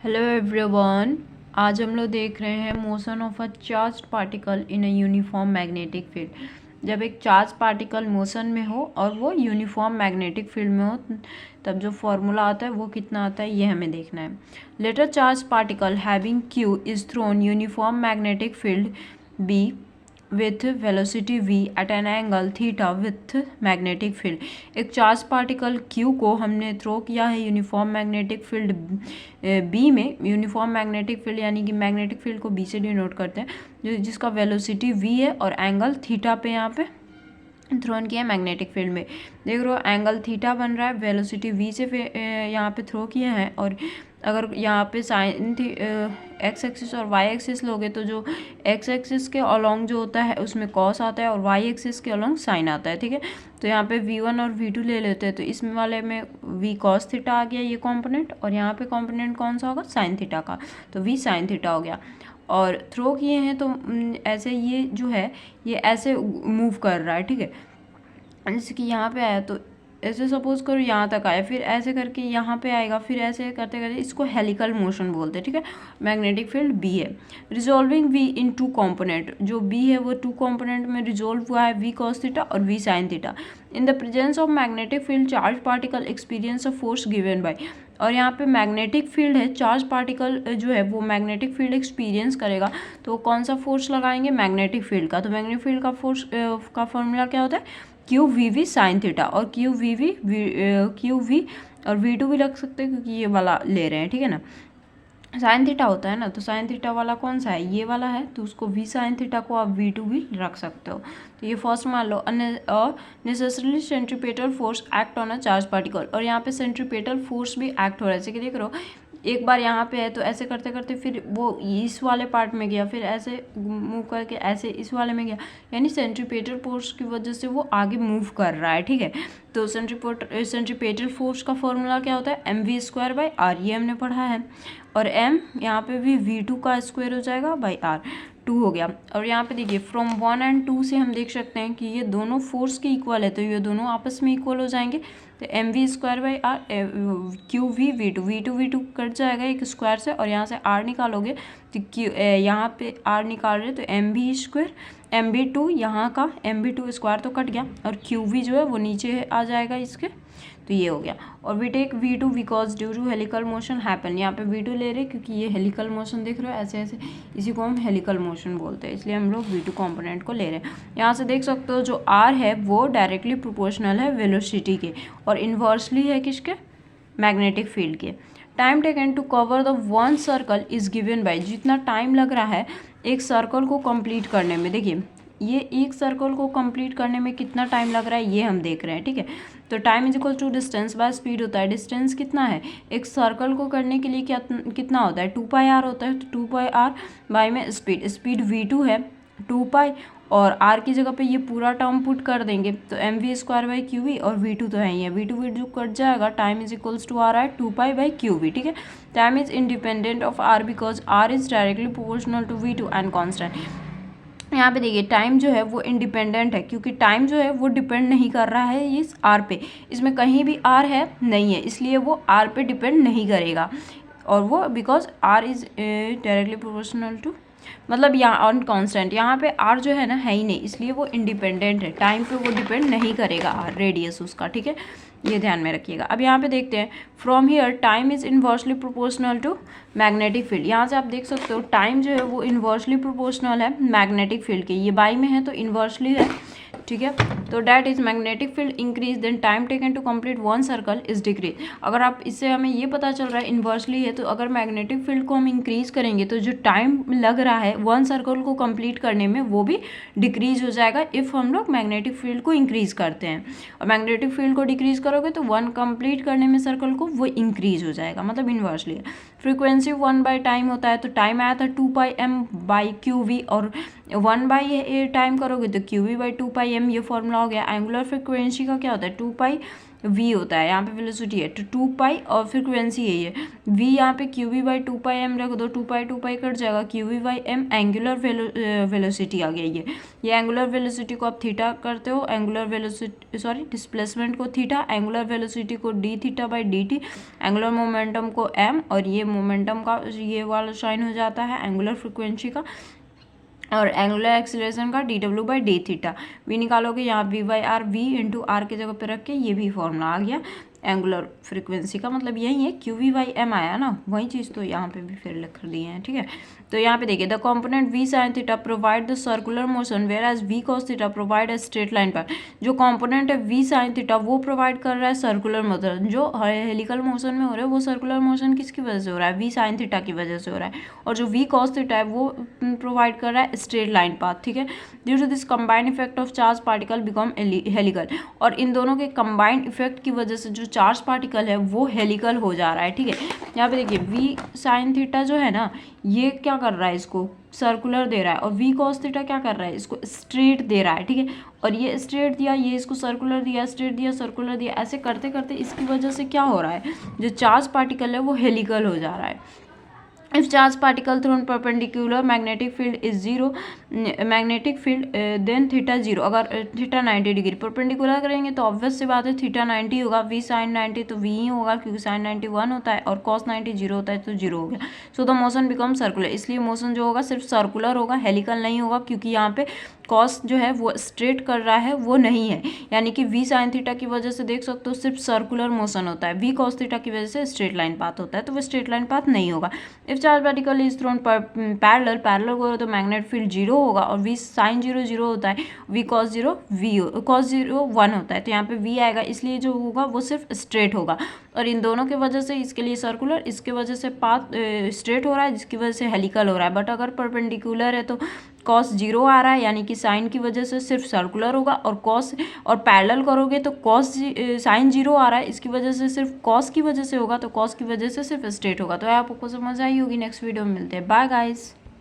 Hello everyone. आज हम लोग देख रहे हैं motion of a charged particle in a uniform magnetic field. जब एक चार्ज पार्टिकल मोशन में हो और वो यूनिफॉर्म मैग्नेटिक फील्ड में हो तब जो फॉर्मूला आता है वो कितना आता है ये हमें देखना है। Letter charge particle having q is thrown uniform magnetic field B with velocity v at an angle theta with magnetic field। एक चार्ज पार्टिकल q को हमने थ्रो किया है यूनिफॉर्म मैग्नेटिक फील्ड b में। यूनिफॉर्म मैग्नेटिक फील्ड यानी कि magnetic field को b से डिनोट करते हैं, जिसका वेलोसिटी v है और एंगल थीटा पे यहाँ पे थ्रोन किया है मैग्नेटिक फील्ड में। देख रहे हो एंगल थीटा बन रहा है, वेलोसिटी v से यहाँ पे थ्रो किया है। और अगर यहाँ पे साइन एक्स एक्सिस और वाई एक्सिस लोगे तो जो एक्स एक्सिस के अलोंग जो होता है उसमें कॉस आता है और वाई एक्सिस के अलोंग साइन आता है। ठीक है, तो यहाँ पे v1 और v2 ले लेते हैं, तो इसमें वाले में v कॉस थीटा आ गया ये कॉम्पोनेंट, और यहाँ पे कॉम्पोनेंट कौन सा होगा साइन थीटा का, तो v साइन थीटा हो गया। और थ्रो किए हैं तो ऐसे ये जो है ये ऐसे मूव कर रहा है। ठीक है, जैसे कि यहाँ पे आया तो ऐसे सपोज करो यहाँ तक आया, फिर ऐसे करके यहाँ पे आएगा, फिर ऐसे करते करते इसको हेलिकल मोशन बोलते हैं। ठीक है, मैग्नेटिक फील्ड बी है। Resolving v in two component, जो बी है वो टू कॉम्पोनेंट में रिजॉल्व हुआ है, वी कॉस थीटा और v sine theta. In the presence of magnetic field charge particle experience a force given by, और यहाँ पे मैग्नेटिक फील्ड है, चार्ज पार्टिकल जो है वो मैग्नेटिक फील्ड एक्सपीरियंस करेगा, तो कौन सा फोर्स लगाएंगे मैग्नेटिक फील्ड का। तो मैग्नेटिक फील्ड का फोर्स का फॉर्मूला क्या होता है q v v sine theta, और क्यू वी और वी टू भी रख सकते हैं क्योंकि ये वाला ले रहे हैं। ठीक है ना, साइन थीटा होता है ना, तो साइन थीटा वाला कौन सा है ये वाला है, तो उसको वी साइन थीटा को आप वी टू भी रख सकते हो। तो ये फर्स्ट मान लो necessarily centripetal force act on a charge particle, और यहाँ पे सेंट्रीपेटल फोर्स भी एक्ट हो रहा है। जैसे कि देख रहे हो एक बार यहाँ पे है तो ऐसे करते करते फिर वो इस वाले पार्ट में गया, फिर ऐसे मूव करके ऐसे इस वाले में गया, यानी सेंट्रीपेटल फोर्स की वजह से वो आगे मूव कर रहा है। ठीक है, तो सेंट्रीपेटल फोर्स का फॉर्मूला क्या होता है m v square by r, ये हमने पढ़ा है। और m यहाँ पे भी v2 का स्क्वायर हो जाएगा बाई r, 2 हो गया। और यहाँ पे देखिए फ्रॉम 1 और 2 से हम देख सकते हैं कि ये दोनों फोर्स के इक्वल है, तो ये दोनों आपस में इक्वल हो जाएंगे। तो m v square by r q v v two cut जाएगा एक स्क्वायर से, और यहाँ से r निकालोगे तो क्यू यहाँ पे r निकाल रहे तो m B square m B two, यहाँ का एम बी टू स्क्वायर तो कट गया, और क्यू वी जो है वो नीचे आ जाएगा इसके, तो ये हो गया। और we take v two because due to helical motion happen, यहाँ पे वी टू ले रहे क्योंकि ये हेलिकल मोशन देख रहे हो ऐसे ऐसे, इसी को हम हेलिकल मोशन बोलते हैं, इसलिए हम लोग वी टू कॉम्पोनेंट को ले रहे हैं। यहाँ से देख सकते हो जो आर है वो डायरेक्टली प्रोपोर्शनल है वेलोसिटी के, और इन्वर्सली है किसके मैग्नेटिक फील्ड के। Time taken to cover the one circle is given by, जितना टाइम लग रहा है एक सर्कल को कंप्लीट करने में, देखिए ये एक सर्कल को कंप्लीट करने में कितना टाइम लग रहा है ये हम देख रहे हैं। ठीक है, तो time is equal to distance by speed होता है। डिस्टेंस कितना है एक सर्कल को करने के लिए क्या कितना होता है 2 पाई आर होता है, तो 2 पाई आर बाय में स्पीड v2 है 2 पाई, और r की जगह पे ये पूरा टर्म पुट कर देंगे तो m v square by q v, और v2 तो है ही है, v2 कट जाएगा, time is equals to r है 2 पाई बाई क्यू वी। ठीक है, time is independent of r because r is directly proportional to v2 and constant. यहाँ पे देखिए टाइम जो है वो इंडिपेंडेंट है, क्योंकि टाइम जो है वो डिपेंड नहीं कर रहा है इस आर पे, इसमें कहीं भी आर है नहीं है, इसलिए वो आर पे डिपेंड नहीं करेगा, और वो because r is directly proportional to, मतलब यहाँ ऑन कांस्टेंट, यहाँ पे आर जो है ना है ही नहीं, इसलिए वो इंडिपेंडेंट है, टाइम पे वो डिपेंड नहीं करेगा आर रेडियस उसका। ठीक है, ये ध्यान में रखिएगा। अब यहाँ पे देखते हैं from here time is inversely proportional to magnetic field, यहाँ से आप देख सकते हो टाइम जो है वो इन्वर्सली प्रोपोर्शनल है मैग्नेटिक फील्ड के, ये बाई में है तो इन्वर्सली है। ठीक है, तो that is magnetic field increase then time taken to complete one circle is decrease. अगर आप इससे हमें ये पता चल रहा है इन्वर्सली है, तो अगर मैग्नेटिक फील्ड को हम इंक्रीज करेंगे तो जो टाइम लग रहा है वन सर्कल को कंप्लीट करने में वो भी डिक्रीज हो जाएगा इफ़ हम लोग मैग्नेटिक फील्ड को इंक्रीज करते हैं। और मैग्नेटिक फील्ड को डिक्रीज करोगे तो वन कंप्लीट करने में सर्कल को वो इंक्रीज हो जाएगा, मतलब इन्वर्सली है। फ्रीक्वेंसी 1 बाई टाइम होता है, तो टाइम आया था 2 pi m by q v, और 1 बाई टाइम करोगे तो q v by 2 pi m, ये फॉर्मूला हो गया। एंगुलर फ्रीक्वेंसी का क्या होता है 2 पाई v होता है, यहाँ पे वेलोसिटी है, तो 2 पाई और फ्रिक्वेंसी यही है v, यहाँ पे q v by 2 pi m रख दो, 2 पाई कट जाएगा, q v by m angular velocity आ गई है। ये एंगुलर वेलोसिटी को आप थीटा करते हो, एंगुलर वेलोसिटी डिस्प्लेसमेंट को थीटा, एंगुलर वेलोसिटी को D theta by D T, angular momentum को एम, और ये मोमेंटम का ये वाला साइन हो जाता है एंगुलर फ्रिक्वेंसी का, और एंगुलर एक्सीलरेशन का d W by d theta. V निकालोगे यहाँ v by r, v into r की जगह पे रख के ये भी फॉर्मूला आ गया एंगुलर फ्रीक्वेंसी का, मतलब यही है क्यू वी बाई एम आया ना, वही चीज़ तो यहाँ पे भी फिर लिख दिए हैं, ठीक है। तो यहाँ पे देखिए the component v sine theta provide the circular motion where as v cos theta provide a straight line पर। जो कंपोनेंट है वी साइन थीटा वो प्रोवाइड कर रहा है सर्कुलर मोशन, जो हेलिकल मोशन में हो रहा है वो सर्कुलर मोशन किसकी वजह से हो रहा है, वी साइन थीटा की वजह से हो रहा है, और जो वी कॉस थीटा है वो प्रोवाइड कर रहा है स्ट्रेट लाइन पाथ, ठीक है। Due to this combined effect of charge particle become helical, और इन दोनों के कंबाइंड इफेक्ट की वजह से जो चार्ज पार्टिकल है वो हेलिकल हो जा रहा है, ठीक है। यहाँ पे देखिए वी साइन थीटा जो है ना ये क्या कर रहा है, इसको सर्कुलर दे रहा है, और वी कॉस थीटा क्या कर रहा है, इसको स्ट्रेट दे रहा है, ठीक है। और ये स्ट्रेट दिया, ये इसको सर्कुलर दिया, स्ट्रेट दिया, सर्कुलर दिया, ऐसे करते करते इसकी वजह से क्या हो रहा है, जो चार्ज पार्टिकल है वो हेलिकल हो जा रहा है। If charge particle thrown perpendicular magnetic field is zero, magnetic field then theta 0, अगर थीटा 90 डिग्री परपेंडिकुलर करेंगे तो ऑब्वियस सी बात है थीटा 90 होगा, वी साइन 90 तो वी ही होगा क्योंकि साइन 90 1 होता है और कॉस 90 0 होता है तो 0 हो गया। So the motion become circular, इसलिए मोशन जो होगा सिर्फ सर्कुलर होगा, हेलिकल नहीं होगा, क्योंकि यहाँ पे कॉस जो है वो स्ट्रेट कर रहा है वो नहीं है, यानी कि वी साइन थीटा की वजह से देख सकते हो सिर्फ सर्कुलर मोशन होता है, वी कॉस थीटा की वजह से स्ट्रेट लाइन पाथ होता है, तो वो स्ट्रेट लाइन पाथ नहीं होगा। If charge particle is throne parallel करो तो मैग्नेट फील्ड 0 होगा, और वी साइन 0 0 होता है, वी कॉस 0 1 होता है, तो यहाँ पे वी आएगा, इसलिए जो होगा वो सिर्फ स्ट्रेट होगा, और इन दोनों की वजह से इसके लिए सर्कुलर, इसके वजह से पाथ स्ट्रेट हो रहा है, जिसकी वजह से हेलिकल हो रहा है। बट अगर परपेंडिकुलर है तो कॉस 0 आ रहा है, यानी कि साइन की वजह से सिर्फ सर्कुलर होगा, और कॉस और पैरेलल करोगे तो कॉस साइन 0 आ रहा है, इसकी वजह से सिर्फ कॉस की वजह से होगा, तो कॉस की वजह से सिर्फ स्ट्रेट होगा। तो आपको समझ आई होगी। नेक्स्ट वीडियो में मिलते हैं, बाय गाइस।